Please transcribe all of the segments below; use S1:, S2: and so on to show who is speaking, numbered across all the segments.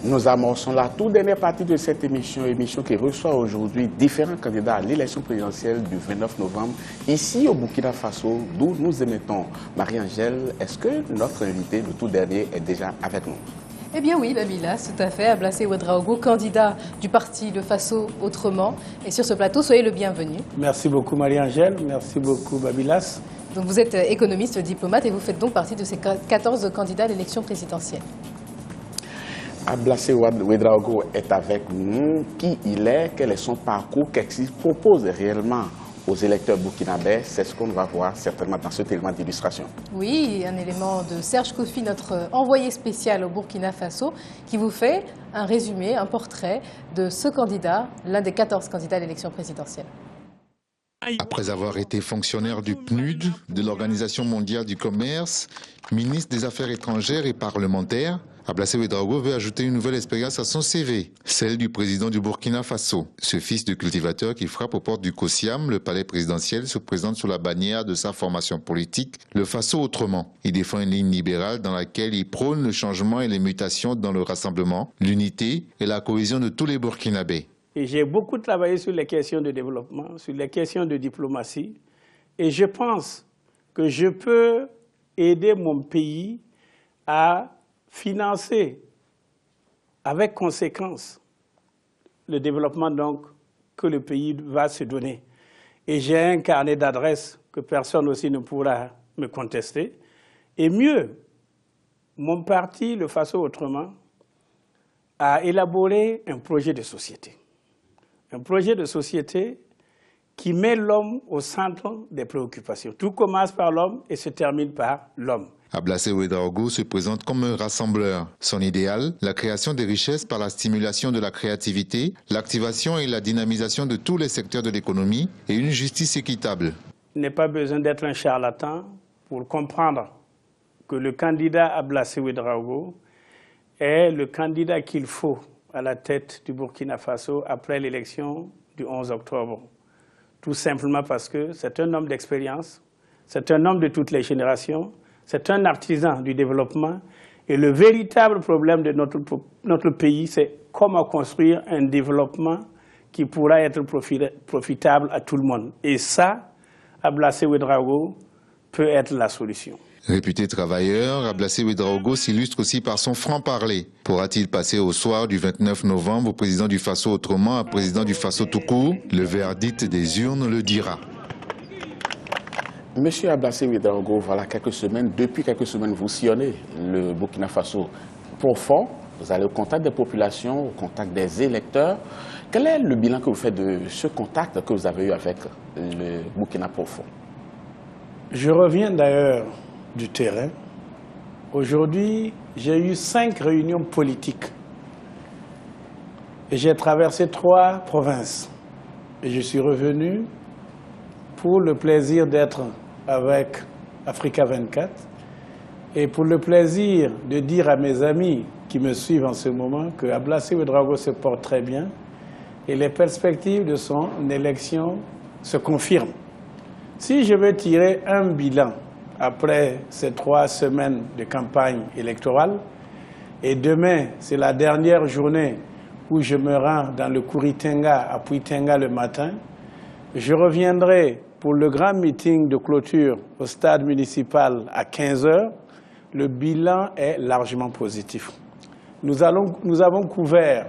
S1: Nous amorçons la toute dernière partie de cette émission qui reçoit aujourd'hui différents candidats à l'élection présidentielle du 29 novembre, ici au Burkina Faso, d'où nous émettons. Marie-Angèle, est-ce que notre invité, le tout dernier, est déjà avec nous?
S2: Eh bien oui, Babylas, tout à fait. Ablassé Ouedraogo, candidat du parti Le Faso Autrement. Et sur ce plateau, soyez le bienvenu.
S3: Merci beaucoup Marie-Angèle, merci beaucoup Babylas.
S2: Donc vous êtes économiste, diplomate et vous faites donc partie de ces 14 candidats à l'élection présidentielle.
S1: Ablassé Ouedraogo est avec nous. Qui il est? Quel est son parcours? Qu'est-ce qu'il propose réellement aux électeurs burkinabés? C'est ce qu'on va voir certainement dans cet élément d'illustration.
S2: Oui, un élément de Serge Kofi, notre envoyé spécial au Burkina Faso, qui vous fait un résumé, un portrait de ce candidat, l'un des 14 candidats à l'élection présidentielle.
S4: Après avoir été fonctionnaire du PNUD, de l'Organisation mondiale du commerce, ministre des Affaires étrangères et parlementaire, Ablassé Ouedraogo veut ajouter une nouvelle expérience à son CV, celle du président du Burkina Faso. Ce fils de cultivateur qui frappe aux portes du COSIAM, le palais présidentiel, se présente sous la bannière de sa formation politique, le Faso Autrement. Il défend une ligne libérale dans laquelle il prône le changement et les mutations dans le rassemblement, l'unité et la cohésion de tous les Burkinabés.
S3: Et j'ai beaucoup travaillé sur les questions de développement, sur les questions de diplomatie. Et je pense que je peux aider mon pays à financer avec conséquence le développement donc que le pays va se donner. Et j'ai un carnet d'adresses que personne aussi ne pourra me contester. Et mieux, mon parti, le Faso Autrement, a élaboré un projet de société. Un projet de société qui met l'homme au centre des préoccupations. Tout commence par l'homme et se termine par l'homme.
S4: Ablassé Ouedraogo se présente comme un rassembleur. Son idéal, la création des richesses par la stimulation de la créativité, l'activation et la dynamisation de tous les secteurs de l'économie et une justice équitable.
S3: Il n'est pas besoin d'être un charlatan pour comprendre que le candidat Ablassé Ouedraogo est le candidat qu'il faut à la tête du Burkina Faso après l'élection du 11 octobre. Tout simplement parce que c'est un homme d'expérience, c'est un homme de toutes les générations, c'est un artisan du développement. Et le véritable problème de notre pays, c'est comment construire un développement qui pourra être profitable à tout le monde. Et ça, Ablassé Ouedraogo peut être la solution.
S4: Réputé travailleur, Ablassé Ouedraogo s'illustre aussi par son franc-parler. Pourra-t-il passer au soir du 29 novembre au président du Faso Autrement à président du Faso tout court? Le verdict des urnes le dira.
S1: Monsieur Ablassé Ouedraogo, voilà depuis quelques semaines, vous sillonnez le Burkina Faso profond. Vous allez au contact des populations, au contact des électeurs. Quel est le bilan que vous faites de ce contact que vous avez eu avec le Burkina profond?
S3: Je reviens d'ailleurs du terrain. Aujourd'hui, j'ai eu 5 réunions politiques et j'ai traversé 3 provinces. Et je suis revenu pour le plaisir d'être avec Africa 24 et pour le plaisir de dire à mes amis qui me suivent en ce moment que Ablassé Ouedraogo se porte très bien et les perspectives de son élection se confirment. Si je veux tirer un bilan après ces 3 semaines de campagne électorale, et demain, c'est la dernière journée où je me rends dans le Kouritenga, à Puitenga le matin, je reviendrai pour le grand meeting de clôture au stade municipal à 15 h. Le bilan est largement positif. Nous avons couvert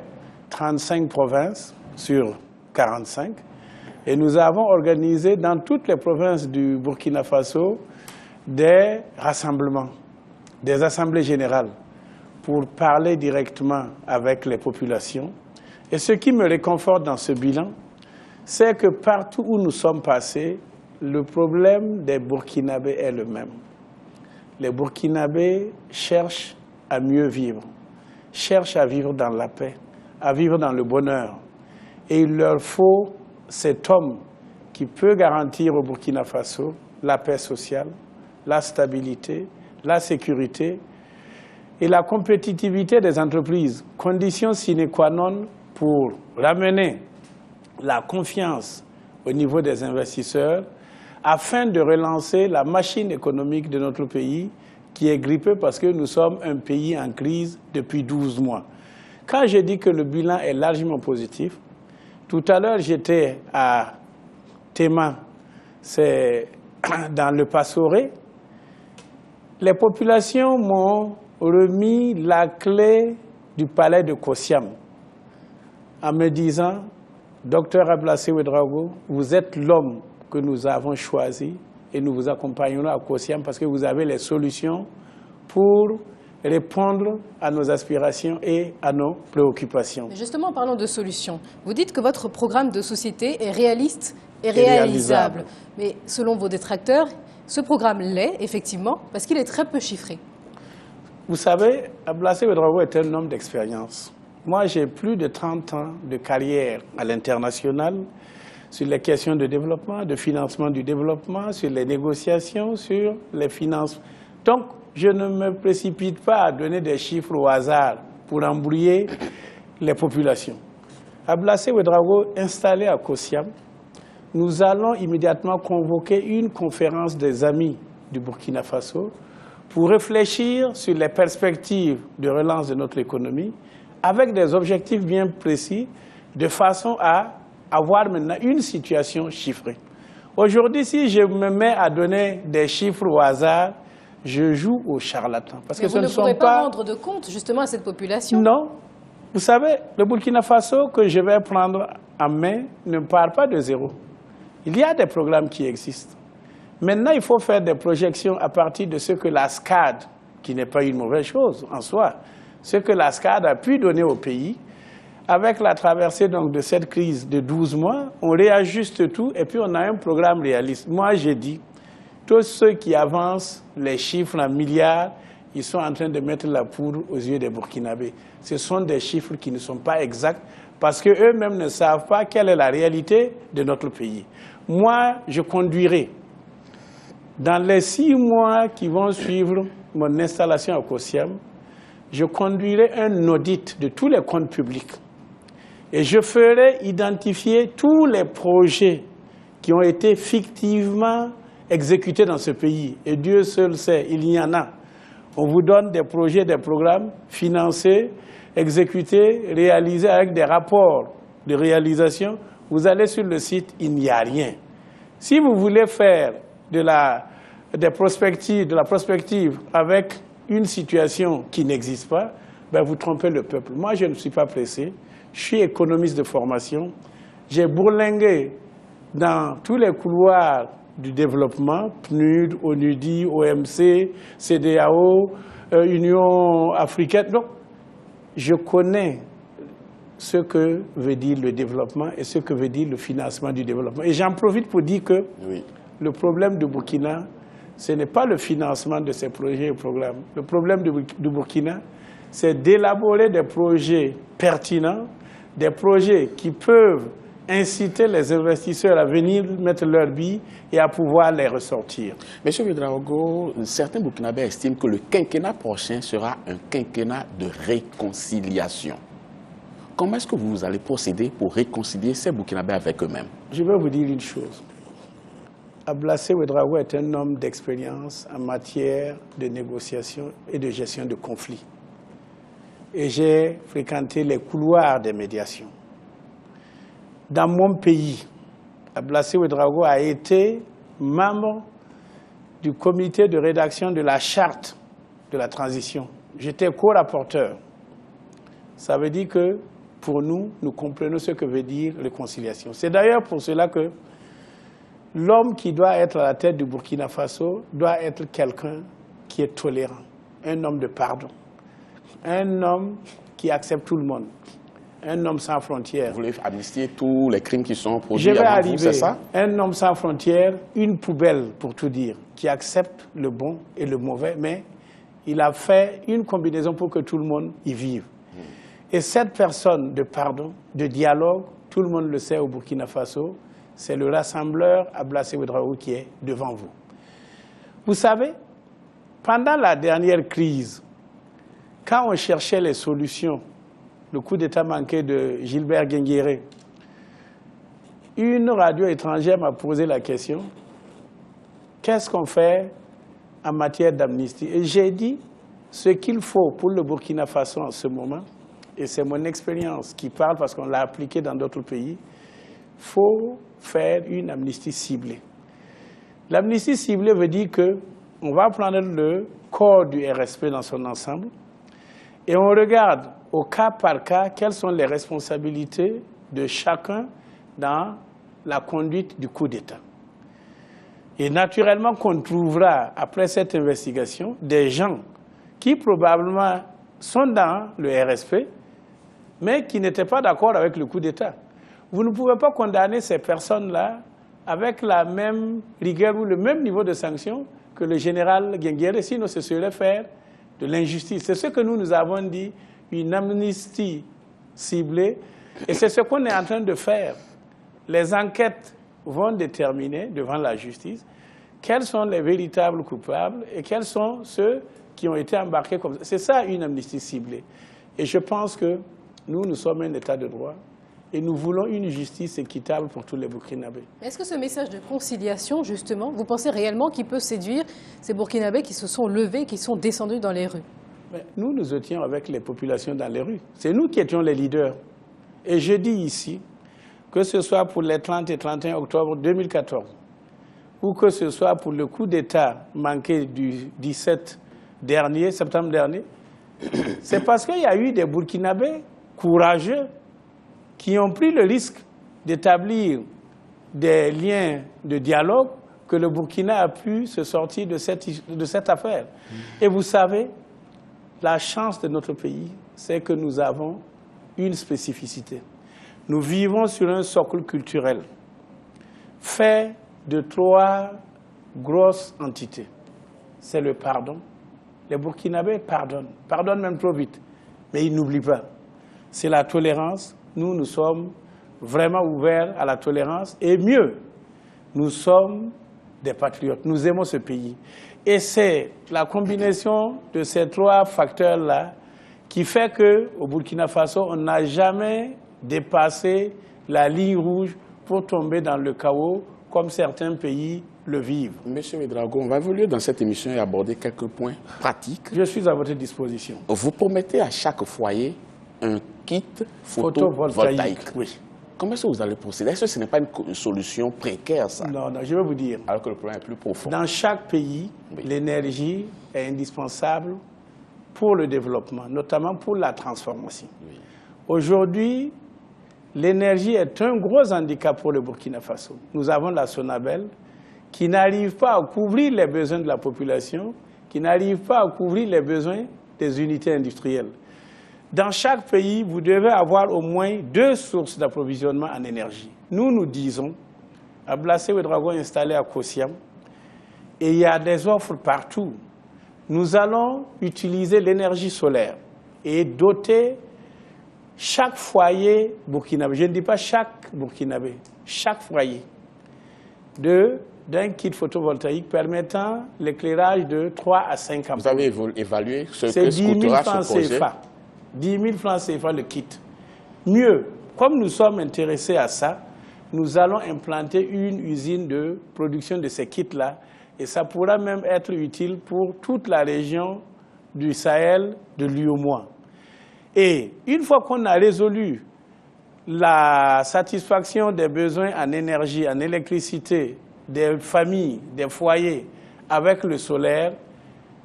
S3: 35 provinces sur 45 et nous avons organisé dans toutes les provinces du Burkina Faso des rassemblements, des assemblées générales pour parler directement avec les populations. Et ce qui me réconforte dans ce bilan, c'est que partout où nous sommes passés, le problème des Burkinabés est le même. Les Burkinabés cherchent à mieux vivre, cherchent à vivre dans la paix, à vivre dans le bonheur. Et il leur faut cet homme qui peut garantir au Burkina Faso la paix sociale, la stabilité, la sécurité et la compétitivité des entreprises, condition sine qua non pour ramener la confiance au niveau des investisseurs afin de relancer la machine économique de notre pays qui est grippée parce que nous sommes un pays en crise depuis 12 mois. Quand je dis que le bilan est largement positif, tout à l'heure j'étais à Tema, c'est dans le Passoré. Les populations m'ont remis la clé du palais de Kossiam en me disant, Docteur Ablassé Ouedraogo, vous êtes l'homme que nous avons choisi et nous vous accompagnerons à Kossiam parce que vous avez les solutions pour répondre à nos aspirations et à nos préoccupations.
S2: Mais justement, en parlant de solutions, vous dites que votre programme de société est réaliste et réalisable. Mais selon vos détracteurs, ce programme l'est, effectivement, parce qu'il est très peu chiffré.
S3: Vous savez, Ablassé Ouedraogo est un homme d'expérience. Moi, j'ai plus de 30 ans de carrière à l'international sur les questions de développement, de financement du développement, sur les négociations, sur les finances. Donc, je ne me précipite pas à donner des chiffres au hasard pour embrouiller les populations. Ablassé Ouedraogo, installé à Kossiam, nous allons immédiatement convoquer une conférence des amis du Burkina Faso pour réfléchir sur les perspectives de relance de notre économie avec des objectifs bien précis de façon à avoir maintenant une situation chiffrée. Aujourd'hui, si je me mets à donner des chiffres au hasard, je joue au charlatan. Parce que
S2: vous ne pourrez pas rendre de compte justement à cette population?
S3: Non. Vous savez, le Burkina Faso que je vais prendre en main ne part pas de zéro. Il y a des programmes qui existent. Maintenant, il faut faire des projections à partir de ce que la SCAD, qui n'est pas une mauvaise chose en soi, ce que la SCAD a pu donner au pays. Avec la traversée donc, de cette crise de 12 mois, on réajuste tout et puis on a un programme réaliste. Moi, j'ai dit, tous ceux qui avancent les chiffres en milliards, ils sont en train de mettre la poudre aux yeux des Burkinabés. Ce sont des chiffres qui ne sont pas exacts parce qu'eux-mêmes ne savent pas quelle est la réalité de notre pays. Moi, je conduirai, dans les 6 mois qui vont suivre mon installation à Kossiam, je conduirai un audit de tous les comptes publics et je ferai identifier tous les projets qui ont été fictivement exécutés dans ce pays. Et Dieu seul sait, il y en a. On vous donne des projets, des programmes financés, exécutés, réalisés avec des rapports de réalisation. Vous allez sur le site, il n'y a rien. Si vous voulez faire de la prospective avec une situation qui n'existe pas, ben vous trompez le peuple. Moi, je ne suis pas pressé. Je suis économiste de formation. J'ai bourlingué dans tous les couloirs du développement, PNUD, ONUDI, OMC, CEDEAO, Union africaine. Donc, je connais ce que veut dire le développement et ce que veut dire le financement du développement. Et j'en profite pour dire que le problème du Burkina, ce n'est pas le financement de ces projets et programmes. Le problème du Burkina, c'est d'élaborer des projets pertinents, des projets qui peuvent inciter les investisseurs à venir mettre leur billes et à pouvoir les ressortir.
S1: Monsieur Ouedraogo, certains Burkinabés estiment que le quinquennat prochain sera un quinquennat de réconciliation. Comment est-ce que vous allez procéder pour réconcilier ces Burkinabés avec eux-mêmes?
S3: Je vais vous dire une chose. Ablassé Ouedraogo est un homme d'expérience en matière de négociation et de gestion de conflits. Et j'ai fréquenté les couloirs des médiations. Dans mon pays, Ablassé Ouedraogo a été membre du comité de rédaction de la charte de la transition. J'étais co-rapporteur. Ça veut dire que pour nous, nous comprenons ce que veut dire réconciliation. C'est d'ailleurs pour cela que l'homme qui doit être à la tête du Burkina Faso doit être quelqu'un qui est tolérant, un homme de pardon, un homme qui accepte tout le monde, un homme sans frontières.
S1: Vous voulez amnistier tous les crimes qui sont produits
S3: Je vais
S1: avant vous, c'est
S3: arriver,
S1: ça?
S3: un homme sans frontières, une poubelle pour tout dire, qui accepte le bon et le mauvais, mais il a fait une combinaison pour que tout le monde y vive. Et cette personne de pardon, de dialogue, tout le monde le sait au Burkina Faso, c'est le rassembleur Ablassé Ouedraogo qui est devant vous. Vous savez, pendant la dernière crise, quand on cherchait les solutions, le coup d'État manqué de Gilbert Guinguéré, une radio étrangère m'a posé la question, qu'est-ce qu'on fait en matière d'amnistie? Et j'ai dit, ce qu'il faut pour le Burkina Faso en ce moment, et c'est mon expérience qui parle parce qu'on l'a appliqué dans d'autres pays, il faut faire une amnistie ciblée. L'amnistie ciblée veut dire qu'on va prendre le corps du RSP dans son ensemble et on regarde au cas par cas quelles sont les responsabilités de chacun dans la conduite du coup d'État. Et naturellement qu'on trouvera, après cette investigation, des gens qui probablement sont dans le RSP, mais qui n'étaient pas d'accord avec le coup d'État. Vous ne pouvez pas condamner ces personnes-là avec la même rigueur ou le même niveau de sanction que le général Guinguéré, sinon ce serait faire de l'injustice. C'est ce que nous avons dit, une amnistie ciblée, et c'est ce qu'on est en train de faire. Les enquêtes vont déterminer devant la justice quels sont les véritables coupables et quels sont ceux qui ont été embarqués comme ça. C'est ça une amnistie ciblée. Et je pense que nous sommes un État de droit et nous voulons une justice équitable pour tous les Burkinabés.
S2: Est-ce que ce message de conciliation, justement, vous pensez réellement qu'il peut séduire ces Burkinabés qui se sont levés, qui sont descendus dans les rues?
S3: Mais nous étions avec les populations dans les rues. C'est nous qui étions les leaders. Et je dis ici, que ce soit pour les 30 et 31 octobre 2014, ou que ce soit pour le coup d'État manqué du 17 septembre dernier, c'est parce qu'il y a eu des Burkinabés courageux qui ont pris le risque d'établir des liens de dialogue que le Burkina a pu se sortir de cette affaire. Et vous savez, la chance de notre pays, c'est que nous avons une spécificité. Nous vivons sur un socle culturel fait de 3 grosses entités. C'est le pardon. Les Burkinabés pardonnent même trop vite, mais ils n'oublient pas. C'est la tolérance. Nous sommes vraiment ouverts à la tolérance. Et mieux, nous sommes des patriotes. Nous aimons ce pays. Et c'est la combinaison de ces 3 facteurs-là qui fait qu'au Burkina Faso, on n'a jamais dépassé la ligne rouge pour tomber dans le chaos comme certains pays le vivent.
S1: Monsieur Ouédraogo, on va évoluer dans cette émission et aborder quelques points pratiques.
S3: Je suis à votre disposition.
S1: Vous promettez à chaque foyer un kit photovoltaïque.
S3: Oui.
S1: Comment est-ce que vous allez procéder? Est-ce que ce n'est pas une solution précaire, ça?
S3: Non, je vais vous dire.
S1: Alors que le problème est plus profond.
S3: Dans chaque pays, oui, l'énergie est indispensable pour le développement, notamment pour la transformation. Oui. Aujourd'hui, l'énergie est un gros handicap pour le Burkina Faso. Nous avons la Sonabel qui n'arrive pas à couvrir les besoins de la population, qui n'arrive pas à couvrir les besoins des unités industrielles. Dans chaque pays, vous devez avoir au moins 2 sources d'approvisionnement en énergie. Nous disons, à Blasé Ouédraogo installé à Kossiam, et il y a des offres partout. Nous allons utiliser l'énergie solaire et doter chaque foyer burkinabé, je ne dis pas chaque burkinabé, chaque foyer, d'un kit photovoltaïque permettant l'éclairage de 3 à 5 ampoules.
S1: Vous avez évalué ce que coûtera ce projet?
S3: 10 000 francs CFA le kit. Mieux, comme nous sommes intéressés à ça, nous allons implanter une usine de production de ces kits-là et ça pourra même être utile pour toute la région du Sahel, de l'UOMOA. Et une fois qu'on a résolu la satisfaction des besoins en énergie, en électricité, des familles, des foyers, avec le solaire,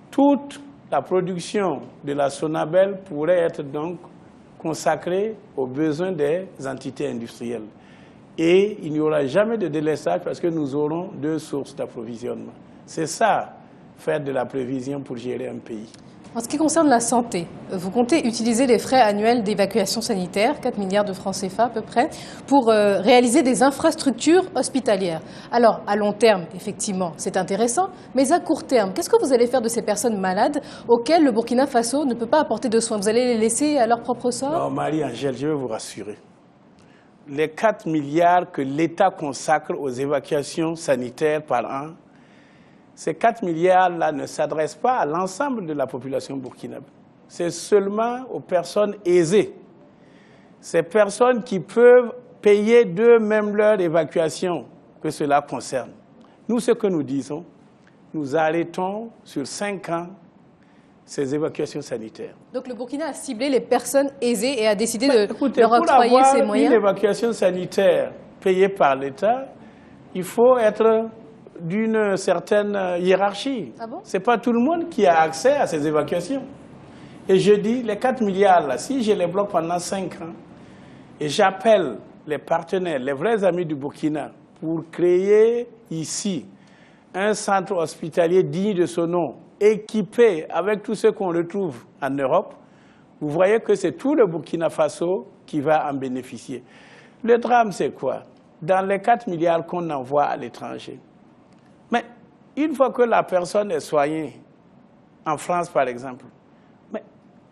S3: toute la production de la Sonabel pourrait être donc consacrée aux besoins des entités industrielles. Et il n'y aura jamais de délestage parce que nous aurons 2 sources d'approvisionnement. C'est ça, faire de la prévision pour gérer un pays.
S2: En ce qui concerne la santé, vous comptez utiliser les frais annuels d'évacuation sanitaire, 4 milliards de francs CFA à peu près, pour réaliser des infrastructures hospitalières. Alors, à long terme, effectivement, c'est intéressant, mais à court terme, qu'est-ce que vous allez faire de ces personnes malades auxquelles le Burkina Faso ne peut pas apporter de soins? Vous allez les laisser à leur propre sort?
S3: Non, Marie-Angèle, je vais vous rassurer. Les 4 milliards que l'État consacre aux évacuations sanitaires par an, ces 4 milliards-là ne s'adressent pas à l'ensemble de la population burkinabé. C'est seulement aux personnes aisées. Ces personnes qui peuvent payer d'eux-mêmes leur évacuation que cela concerne. Nous, ce que nous disons, nous arrêtons sur 5 ans ces évacuations sanitaires.
S2: Donc le Burkina a ciblé les personnes aisées et a décidé de
S3: écoutez,
S2: leur octroyer ces moyens.
S3: Pour avoir une évacuation sanitaire payée par l'État, il faut être d'une certaine hiérarchie.
S2: Ah bon?
S3: Ce n'est pas tout le monde qui a accès à ces évacuations. Et je dis, les 4 milliards, là, si je les bloque pendant 5 ans, et j'appelle les partenaires, les vrais amis du Burkina, pour créer ici un centre hospitalier digne de son nom, équipé avec tout ce qu'on retrouve en Europe, vous voyez que c'est tout le Burkina Faso qui va en bénéficier. Le drame, c'est quoi? Dans les 4 milliards qu'on envoie à l'étranger, mais une fois que la personne est soignée, en France par exemple, mais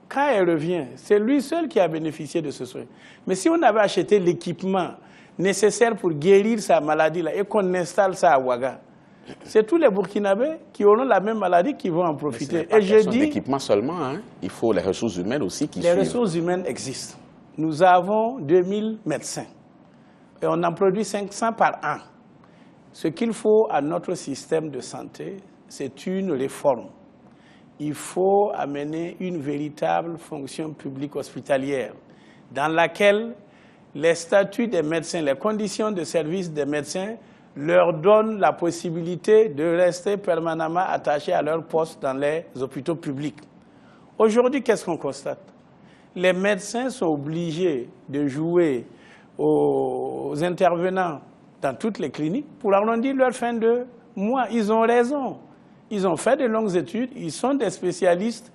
S3: quand elle revient, c'est lui seul qui a bénéficié de ce soin. Mais si on avait acheté l'équipement nécessaire pour guérir sa maladie là, et qu'on installe ça à Ouaga, c'est tous les Burkinabés qui auront la même maladie qui vont en profiter.
S1: Et je dis, l'équipement seulement, hein. Il faut les ressources humaines aussi qui suivent.
S3: Les ressources humaines existent. Nous avons 2000 médecins et on en produit 500 par an. Ce qu'il faut à notre système de santé, c'est une réforme. Il faut amener une véritable fonction publique hospitalière dans laquelle les statuts des médecins, les conditions de service des médecins leur donnent la possibilité de rester permanemment attachés à leur poste dans les hôpitaux publics. Aujourd'hui, qu'est-ce qu'on constate? Les médecins sont obligés de jouer aux intervenants dans toutes les cliniques pour arrondir leur fin de mois. Ils ont raison. Ils ont fait de longues études, ils sont des spécialistes.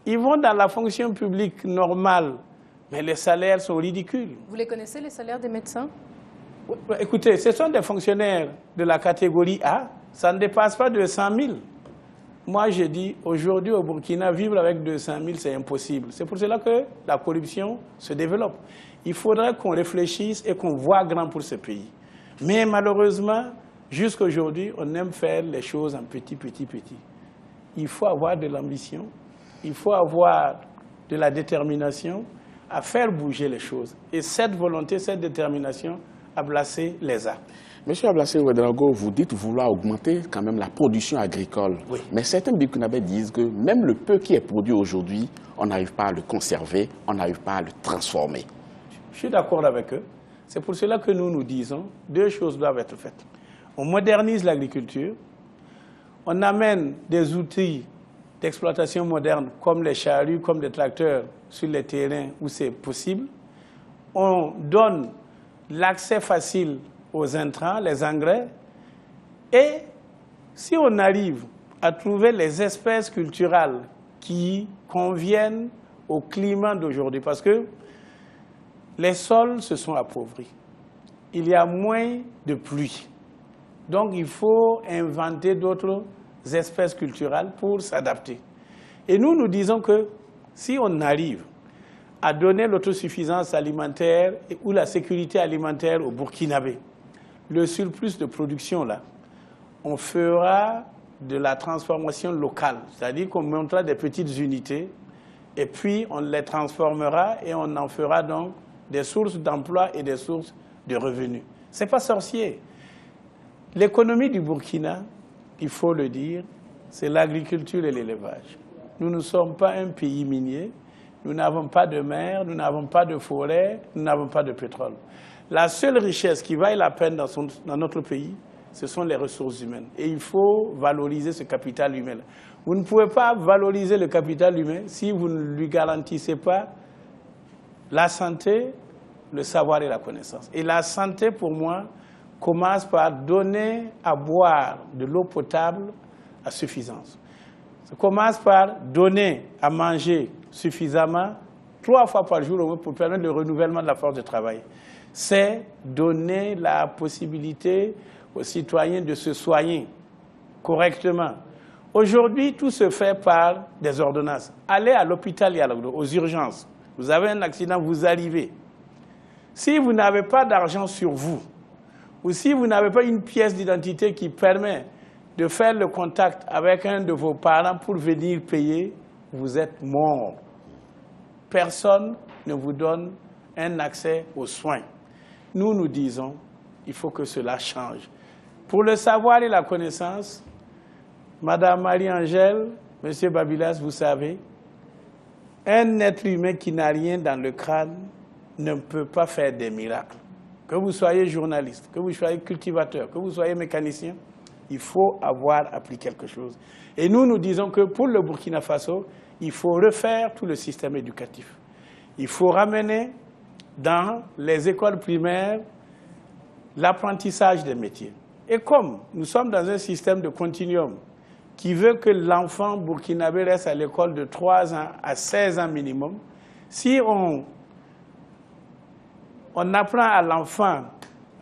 S3: Ils vont dans la fonction publique normale, mais les salaires sont ridicules.
S2: Vous les connaissez, les salaires des médecins?
S3: Écoutez, ce sont des fonctionnaires de la catégorie A, ça ne dépasse pas 200 000. Moi, je dis, aujourd'hui au Burkina, vivre avec 200 000, c'est impossible. C'est pour cela que la corruption se développe. Il faudrait qu'on réfléchisse et qu'on voit grand pour ce pays. Mais malheureusement, jusqu'à aujourd'hui, on aime faire les choses en petit. Il faut avoir de l'ambition, il faut avoir de la détermination à faire bouger les choses. Et cette volonté, cette détermination, Ablassé les a.
S1: Monsieur Ablassé Ouedraogo, vous dites vouloir augmenter quand même la production agricole.
S3: Oui.
S1: Mais certains Burkinabés disent que même le peu qui est produit aujourd'hui, on n'arrive pas à le conserver, on n'arrive pas à le transformer.
S3: Je suis d'accord avec eux. C'est pour cela que nous disons deux choses doivent être faites. On modernise l'agriculture, on amène des outils d'exploitation moderne comme les charrues, comme les tracteurs sur les terrains où c'est possible. On donne l'accès facile aux intrants, les engrais. Et si on arrive à trouver les espèces culturelles qui conviennent au climat d'aujourd'hui, parce que les sols se sont appauvris, il y a moins de pluie. Donc il faut inventer d'autres espèces culturelles pour s'adapter. Et nous disons que si on arrive à donner l'autosuffisance alimentaire ou la sécurité alimentaire au Burkinabé, le surplus de production là, on fera de la transformation locale, c'est-à-dire qu'on montera des petites unités et puis on les transformera et on en fera donc des sources d'emploi et des sources de revenus. Ce n'est pas sorcier. L'économie du Burkina, il faut le dire, c'est l'agriculture et l'élevage. Nous ne sommes pas un pays minier, nous n'avons pas de mer, nous n'avons pas de forêt, nous n'avons pas de pétrole. La seule richesse qui vaille la peine dans notre pays, ce sont les ressources humaines. Et il faut valoriser ce capital humain. Vous ne pouvez pas valoriser le capital humain si vous ne lui garantissez pas la santé, le savoir et la connaissance. Et la santé, pour moi, commence par donner à boire de l'eau potable à suffisance. Ça commence par donner à manger suffisamment, 3 fois par jour au moins, pour permettre le renouvellement de la force de travail. C'est donner la possibilité aux citoyens de se soigner correctement. Aujourd'hui, tout se fait par des ordonnances. Allez à l'hôpital et aux urgences. Vous avez un accident, vous arrivez. Si vous n'avez pas d'argent sur vous, ou si vous n'avez pas une pièce d'identité qui permet de faire le contact avec un de vos parents pour venir payer, vous êtes mort. Personne ne vous donne un accès aux soins. Nous disons, il faut que cela change. Pour le savoir et la connaissance, Madame Marie-Angèle Monsieur Babilas, vous savez, un être humain qui n'a rien dans le crâne ne peut pas faire des miracles. Que vous soyez journaliste, que vous soyez cultivateur, que vous soyez mécanicien, il faut avoir appris quelque chose. Et nous disons que pour le Burkina Faso, il faut refaire tout le système éducatif. Il faut ramener dans les écoles primaires l'apprentissage des métiers. Et comme nous sommes dans un système de continuum qui veut que l'enfant burkinabé reste à l'école de 3 ans à 16 ans minimum, si on apprend à l'enfant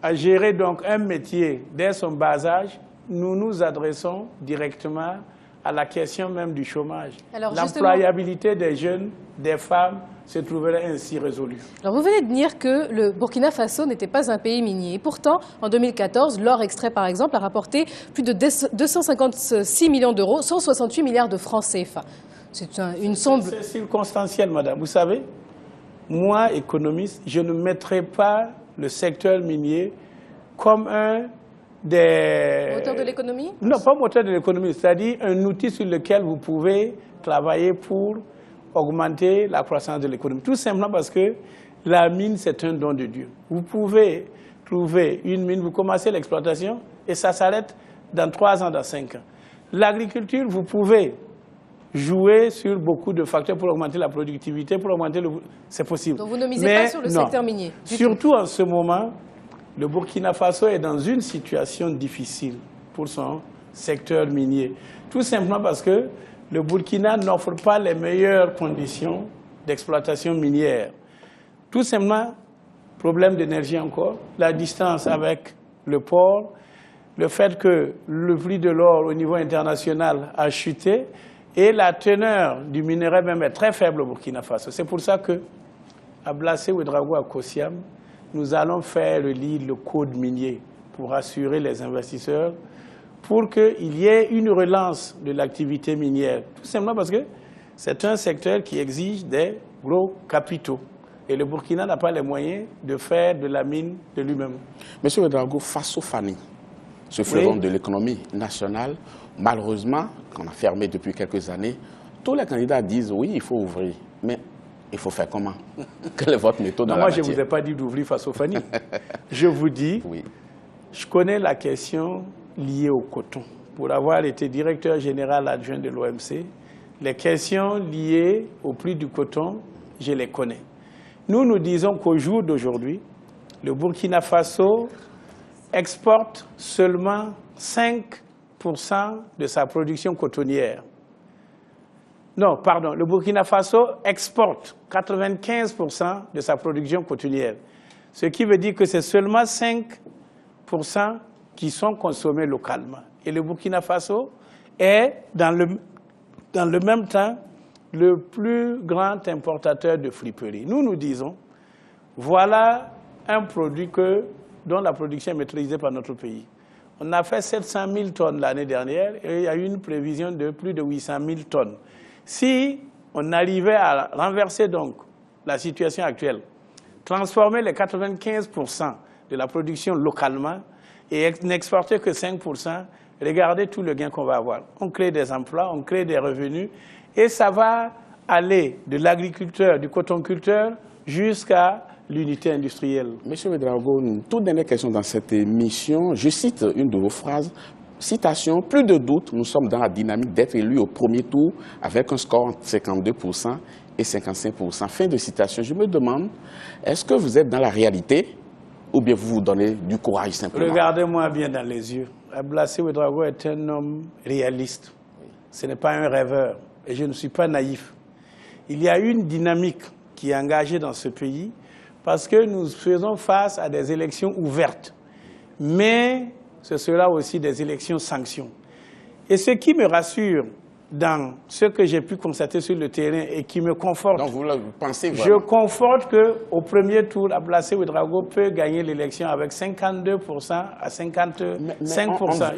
S3: à gérer donc un métier dès son bas âge, nous nous adressons directement à la question même du chômage. L'employabilité des jeunes, des femmes, se trouverait ainsi résolue.
S2: Alors vous venez de dire que le Burkina Faso n'était pas un pays minier. Pourtant, en 2014, l'or extrait par exemple a rapporté plus de 256 millions d'euros, 168 milliards de francs CFA. C'est une somme...
S3: C'est circonstanciel, madame. Vous savez, moi, économiste, je ne mettrai pas le secteur minier comme un des...
S2: Moteur de l'économie?
S3: Non, pas moteur de l'économie, c'est-à-dire un outil sur lequel vous pouvez travailler pour augmenter la croissance de l'économie. Tout simplement parce que la mine, c'est un don de Dieu. Vous pouvez trouver une mine, vous commencez l'exploitation et ça s'arrête dans 3 ans, dans 5 ans. L'agriculture, vous pouvez jouer sur beaucoup de facteurs pour augmenter la productivité, pour augmenter le... C'est possible.
S2: Donc vous ne misez pas sur le secteur minier?
S3: Surtout en ce moment, le Burkina Faso est dans une situation difficile pour son secteur minier. Tout simplement parce que le Burkina n'offre pas les meilleures conditions d'exploitation minière. Tout simplement, problème d'énergie encore, la distance avec le port, le fait que le prix de l'or au niveau international a chuté et la teneur du minerai même est très faible au Burkina Faso. C'est pour ça que, à Blassé Ouedraogo, à Kosiam, nous allons faire le code minier pour assurer les investisseurs pour qu'il y ait une relance de l'activité minière. Tout simplement parce que c'est un secteur qui exige des gros capitaux. Et le Burkina n'a pas les moyens de faire de la mine de lui-même.
S1: Monsieur Ouedraogo, face au FANI, ce forum de l'économie nationale, malheureusement, qu'on a fermé depuis quelques années, tous les candidats disent oui, il faut ouvrir. Mais il faut faire comment? Quelle est votre méthode dans la matière?
S3: Moi, je ne vous ai pas dit d'ouvrir face au FANI. Je vous dis, je connais la question liée au coton. Pour avoir été directeur général adjoint de l'OMC, les questions liées au prix du coton, je les connais. Nous disons qu'au jour d'aujourd'hui, le Burkina Faso exporte seulement 5% de sa production cotonnière. Non, pardon, le Burkina Faso exporte 95% de sa production cotonnière. Ce qui veut dire que c'est seulement 5% qui sont consommés localement. Et le Burkina Faso est, dans le même temps, le plus grand importateur de friperies. Nous disons, voilà un produit dont la production est maîtrisée par notre pays. On a fait 700 000 tonnes l'année dernière et il y a eu une prévision de plus de 800 000 tonnes. Si on arrivait à renverser donc la situation actuelle, transformer les 95% de la production localement et n'exporter que 5%, regardez tout le gain qu'on va avoir. On crée des emplois, on crée des revenus et ça va aller de l'agriculteur, du cotonculteur jusqu'à l'unité industrielle.
S1: Monsieur Ouedraogo, une toute dernière question dans cette émission. Je cite une de vos phrases. Citation, plus de doute, nous sommes dans la dynamique d'être élus au premier tour avec un score entre 52% et 55%. Fin de citation. Je me demande, est-ce que vous êtes dans la réalité ou bien vous vous donnez du courage simplement?
S3: Regardez-moi bien dans les yeux. Blassé Ouedraogo est un homme réaliste. Ce n'est pas un rêveur et je ne suis pas naïf. Il y a une dynamique qui est engagée dans ce pays parce que nous faisons face à des élections ouvertes. Mais ce sera aussi des élections sanctions. Et ce qui me rassure dans ce que j'ai pu constater sur le terrain et qui me conforte,
S1: donc vous pensez vraiment?
S3: Je conforte qu'au premier tour, Blassé Ouedraogo peut gagner l'élection avec 52% à 55%.
S1: Mais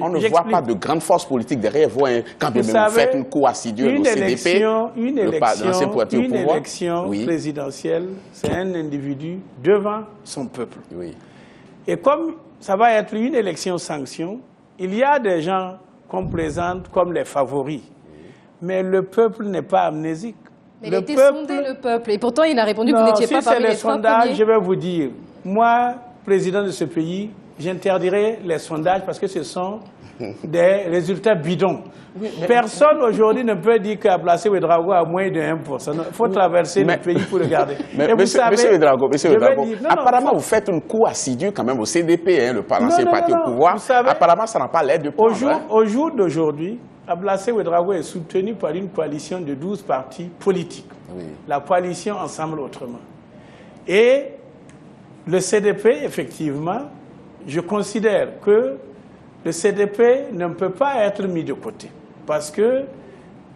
S1: on ne voit pas de grande force politique derrière vous, hein, quand vous faites une cour assidue au CDP,
S3: une élection présidentielle, c'est un individu devant son peuple.
S1: Oui.
S3: Et comme ça va être une élection sanction, il y a des gens qu'on présente comme les favoris. Mais le peuple n'est pas amnésique.
S2: Mais il a été sondé, le peuple. Et pourtant, il a répondu que vous n'étiez pas parmi les 3 premiers.
S3: Si c'est les sondages, je vais vous dire, moi, président de ce pays, j'interdirai les sondages parce que ce sont des résultats bidons. Oui, personne aujourd'hui ne peut dire qu'Ablassé Ouédraogo a moins de 1%. Il faut traverser le pays pour regarder.
S1: Mais monsieur Ouédraogo, apparemment vous faites une cour assidue quand même au CDP, hein, le l'ancien parti au pouvoir. Savez, apparemment ça n'a pas l'air de prendre.
S3: Au jour d'aujourd'hui, Ablassé Ouédraogo est soutenu par une coalition de 12 partis politiques. Oui. La coalition Ensemble Autrement. Et le CDP, effectivement, je considère que le CDP ne peut pas être mis de côté. Parce que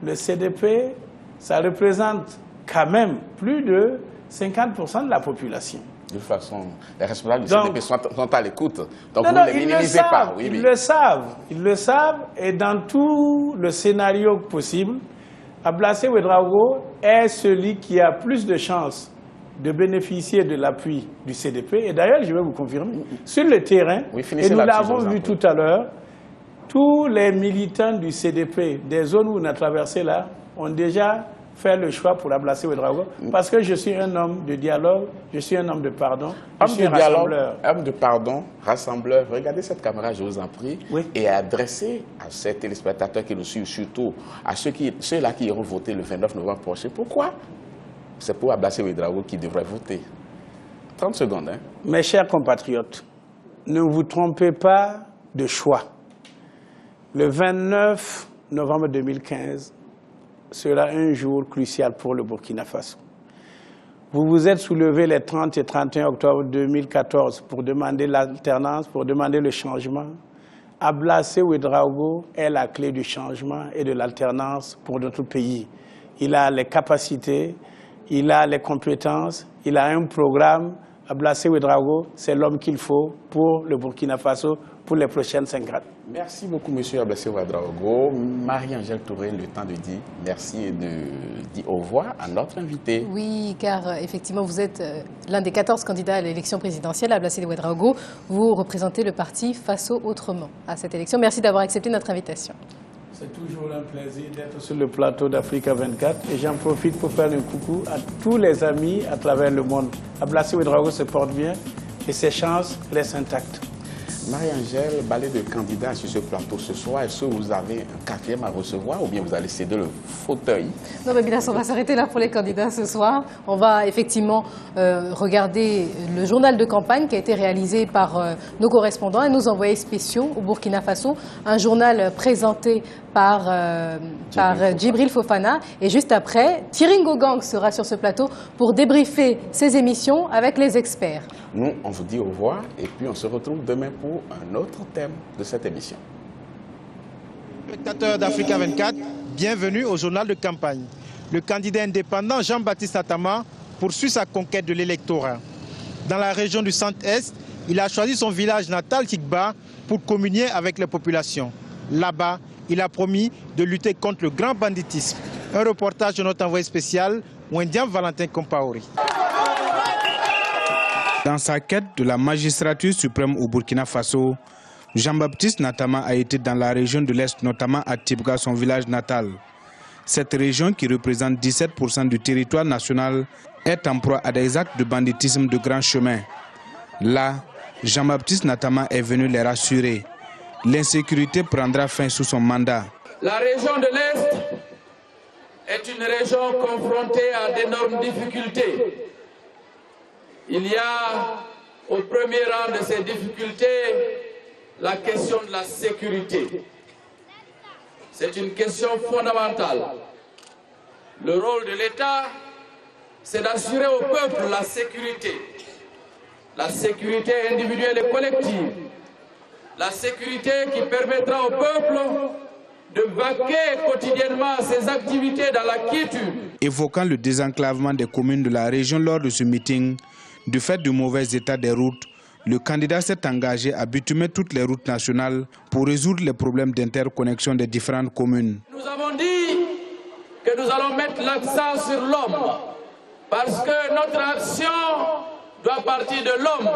S3: le CDP, ça représente quand même plus de 50% de la population.
S1: De toute façon, les responsables du CDP sont à l'écoute. Donc vous ne les minimisez pas. Oui,
S3: ils le savent. Ils le savent. Et dans tout le scénario possible, Ablassé Ouédraogo est celui qui a plus de chances de bénéficier de l'appui du CDP. Et d'ailleurs, je vais vous confirmer, sur le terrain, et nous l'avons vu tout à l'heure, tous les militants du CDP, des zones où on a traversé là, ont déjà fait le choix pour Ablassé Ouédraogo, parce que je suis un homme de dialogue, je suis un homme de pardon, je suis un rassembleur.
S1: Homme de pardon, rassembleur. Regardez cette caméra, je vous en prie, et adressez à ces téléspectateurs qui nous suivent, surtout à ceux-là qui iront voter le 29 novembre prochain. Pourquoi? C'est pour Ablassé Ouédraogo qui devrait voter. 30 secondes. Hein.
S3: Mes chers compatriotes, ne vous trompez pas de choix. Le 29 novembre 2015 sera un jour crucial pour le Burkina Faso. Vous vous êtes soulevés les 30 et 31 octobre 2014 pour demander l'alternance, pour demander le changement. Ablassé Ouédraogo est la clé du changement et de l'alternance pour notre pays. Il a les capacités, il a les compétences, il a un programme. Ablassé Ouédraogo, c'est l'homme qu'il faut pour le Burkina Faso pour les prochaines 5 ans.
S1: Merci beaucoup, monsieur Ablassé Ouédraogo. Marie-Angèle Touré, le temps de dire merci et de dire au revoir à notre invité.
S2: Oui, car effectivement, vous êtes l'un des 14 candidats à l'élection présidentielle, Ablassé Ouédraogo. Vous représentez le parti Faso Autrement à cette élection. Merci d'avoir accepté notre invitation.
S3: C'est toujours un plaisir d'être sur le plateau d'Africa 24 et j'en profite pour faire un coucou à tous les amis à travers le monde. Ablassé Ouédraogo se porte bien et ses chances restent intactes.
S1: Marie-Angèle, balai de candidats sur ce plateau ce soir. Est-ce que vous avez un 4e à recevoir ou bien vous allez céder le fauteuil?
S2: Non, mais Bilas, on va s'arrêter là pour les candidats ce soir. On va effectivement regarder le journal de campagne qui a été réalisé par nos correspondants et nos envoyés spéciaux au Burkina Faso. Un journal présenté par Djibril Fofana. Et juste après, Thierry Ngogang sera sur ce plateau pour débriefer ses émissions avec les experts.
S1: Nous, on vous dit au revoir et puis on se retrouve demain pour un autre thème de cette émission.
S5: Spectateurs d'Africa 24, bienvenue au journal de campagne. Le candidat indépendant Jean-Baptiste Atama poursuit sa conquête de l'électorat. Dans la région du Centre-Est, il a choisi son village natal, Tikba, pour communier avec les populations. Là-bas, il a promis de lutter contre le grand banditisme. Un reportage de notre envoyé spécial, Wendiam Valentin Compaoré.
S6: Dans sa quête de la magistrature suprême au Burkina Faso, Jean-Baptiste Atama a été dans la région de l'Est, notamment à Tibga, son village natal. Cette région, qui représente 17% du territoire national, est en proie à des actes de banditisme de grand chemin. Là, Jean-Baptiste Atama est venu les rassurer. L'insécurité prendra fin sous son mandat.
S7: La région de l'Est est une région confrontée à d'énormes difficultés. Il y a au premier rang de ces difficultés la question de la sécurité. C'est une question fondamentale. Le rôle de l'État, c'est d'assurer au peuple la sécurité individuelle et collective, la sécurité qui permettra au peuple de vaquer quotidiennement à ses activités dans la quiétude.
S6: Évoquant le désenclavement des communes de la région lors de ce meeting, du fait du mauvais état des routes, le candidat s'est engagé à bitumer toutes les routes nationales pour résoudre les problèmes d'interconnexion des différentes communes.
S7: Nous avons dit que nous allons mettre l'accent sur l'homme, parce que notre action doit partir de l'homme.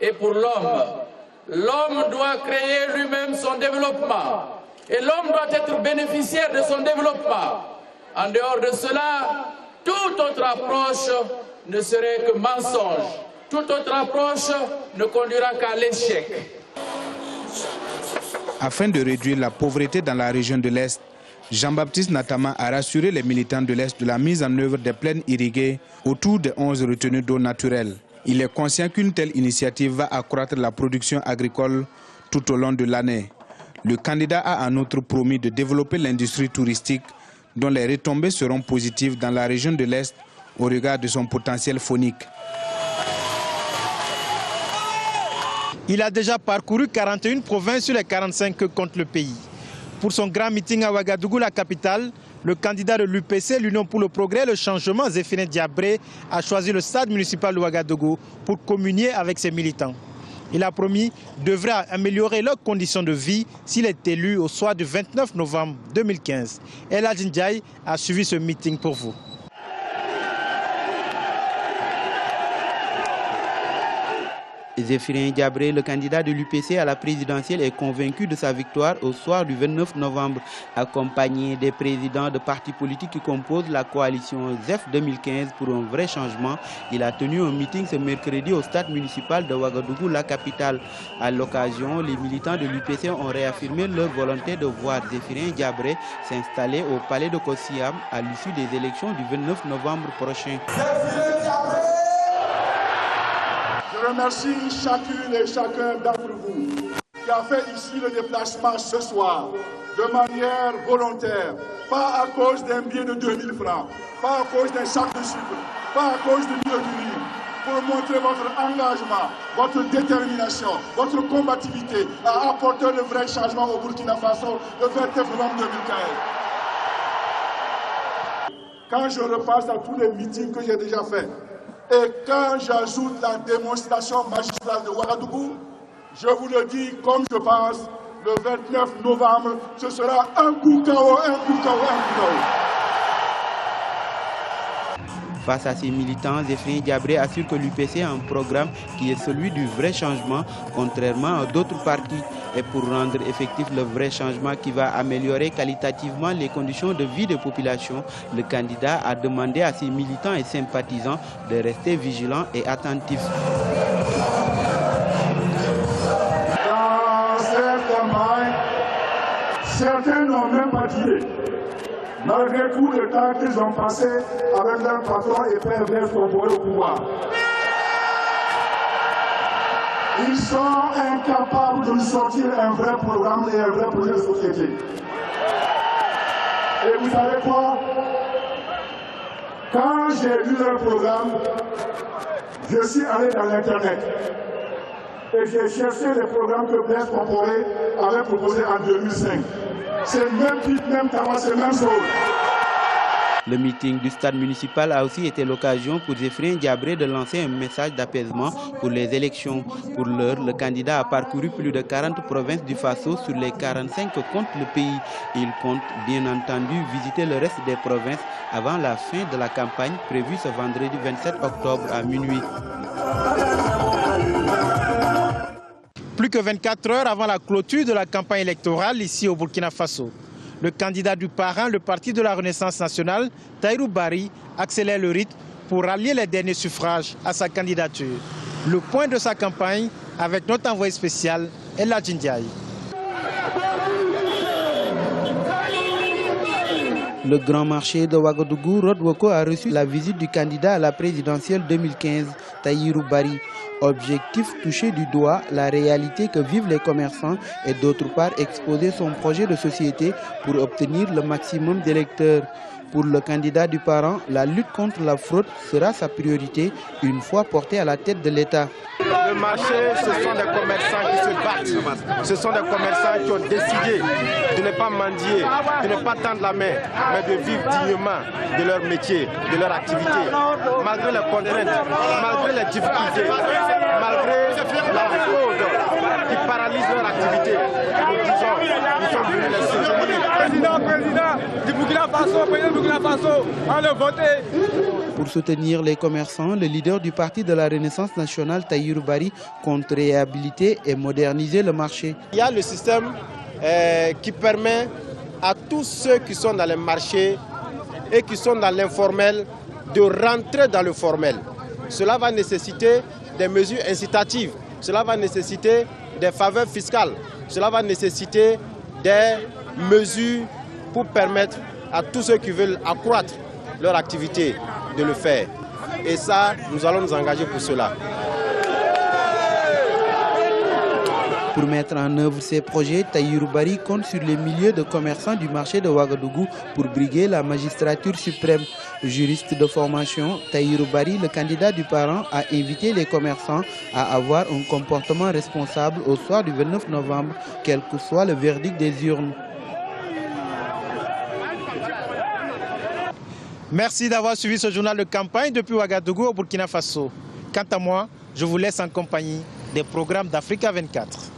S7: Et pour l'homme, l'homme doit créer lui-même son développement. Et l'homme doit être bénéficiaire de son développement. En dehors de cela, toute autre approche ne serait que mensonge. Toute autre approche ne conduira qu'à l'échec.
S6: Afin de réduire la pauvreté dans la région de l'Est, Jean-Baptiste Natama a rassuré les militants de l'Est de la mise en œuvre des plaines irriguées autour de 11 retenues d'eau naturelles. Il est conscient qu'une telle initiative va accroître la production agricole tout au long de l'année. Le candidat a en outre promis de développer l'industrie touristique dont les retombées seront positives dans la région de l'Est au regard de son potentiel faunique.
S5: Il a déjà parcouru 41 provinces sur les 45 que compte le pays. Pour son grand meeting à Ouagadougou, la capitale, le candidat de l'UPC, l'Union pour le progrès et le changement, Zéphirin Diabré, a choisi le stade municipal de Ouagadougou pour communier avec ses militants. Il a promis d'œuvrer à améliorer leurs conditions de vie s'il est élu au soir du 29 novembre 2015. El Hadji Ndiaye a suivi ce meeting pour vous.
S8: Zéphirin Diabré, le candidat de l'UPC à la présidentielle, est convaincu de sa victoire au soir du 29 novembre. Accompagné des présidents de partis politiques qui composent la coalition ZEF 2015 pour un vrai changement, il a tenu un meeting ce mercredi au stade municipal de Ouagadougou, la capitale. À l'occasion, les militants de l'UPC ont réaffirmé leur volonté de voir Zéphirin Diabré s'installer au palais de Kossiam à l'issue des élections du 29 novembre prochain.
S9: Je remercie chacune et chacun d'entre vous qui a fait ici le déplacement ce soir de manière volontaire, pas à cause d'un billet de 2000 francs, pas à cause d'un sac de sucre, pas à cause de du riz, pour montrer votre engagement, votre détermination, votre combativité à apporter le vrai changement au Burkina Faso le 29 novembre 2015. Quand je repasse à tous les meetings que j'ai déjà faits, et quand j'ajoute la démonstration magistrale de Ouagadougou, je vous le dis comme je pense, le 29 novembre, ce sera un coup KO, un coup KO, un coup KO.
S8: Face à ces militants, Zéphirin Diabré assure que l'UPC a un programme qui est celui du vrai changement, contrairement à d'autres partis. Et pour rendre effectif le vrai changement qui va améliorer qualitativement les conditions de vie des populations, le candidat a demandé à ses militants et sympathisants de rester vigilants et attentifs.
S9: Dans cette campagne, certains n'ont même pas d'idée. Malgré tout le temps qu'ils ont passé avec leur patron et père Blaise Compaoré au pouvoir. Ils sont incapables de sortir un vrai programme et un vrai projet de société. Et vous savez quoi? Quand j'ai vu leur programme, je suis allé dans l'Internet et j'ai cherché les programmes que Blaise Compaoré avait proposés en 2005. C'est le même type, même tabac, c'est la même chose.
S8: Le meeting du stade municipal a aussi été l'occasion pour Zéphirin Diabré de lancer un message d'apaisement pour les élections. Pour l'heure, le candidat a parcouru plus de 40 provinces du Faso sur les 45 que compte le pays. Il compte bien entendu visiter le reste des provinces avant la fin de la campagne prévue ce vendredi 27 octobre à minuit.
S5: Plus que 24 heures avant la clôture de la campagne électorale ici au Burkina Faso, le candidat du parrain, le Parti de la Renaissance nationale, Tahirou Barry, accélère le rythme pour rallier les derniers suffrages à sa candidature. Le point de sa campagne avec notre envoyé spécial, El Hadji Ndiaye.
S8: Le grand marché de Ouagadougou, Rodwoko, a reçu la visite du candidat à la présidentielle 2015, Tahirou Barry. Objectif, toucher du doigt la réalité que vivent les commerçants et d'autre part exposer son projet de société pour obtenir le maximum d'électeurs. Pour le candidat du parent, la lutte contre la fraude sera sa priorité une fois porté à la tête de l'État.
S10: Le marché, ce sont des commerçants qui se battent. Ce sont des commerçants qui ont décidé de ne pas mendier, de ne pas tendre la main, mais de vivre dignement de leur métier, de leur activité. Malgré les contraintes, malgré les difficultés, malgré la fraude qui paralyse leur activité, nous disons, nous sommes venus les soutenir.
S11: Président du Burkina Faso, président du Burkina Faso, on le voté.
S8: Pour soutenir les commerçants, le leader du Parti de la Renaissance nationale, Tahirou Barry, compte réhabiliter et moderniser le marché.
S10: Il y a le système qui permet à tous ceux qui sont dans les marchés et qui sont dans l'informel de rentrer dans le formel. Cela va nécessiter des mesures incitatives, cela va nécessiter des faveurs fiscales, cela va nécessiter des mesures pour permettre à tous ceux qui veulent accroître leur activité de le faire. Et ça, nous allons nous engager pour cela.
S8: Pour mettre en œuvre ces projets, Tahirou Barry compte sur les milliers de commerçants du marché de Ouagadougou pour briguer la magistrature suprême. Juriste de formation, Tahirou Barry, le candidat du parent, a invité les commerçants à avoir un comportement responsable au soir du 29 novembre, quel que soit le verdict des urnes.
S5: Merci d'avoir suivi ce journal de campagne depuis Ouagadougou au Burkina Faso. Quant à moi, je vous laisse en compagnie des programmes d'Africa 24.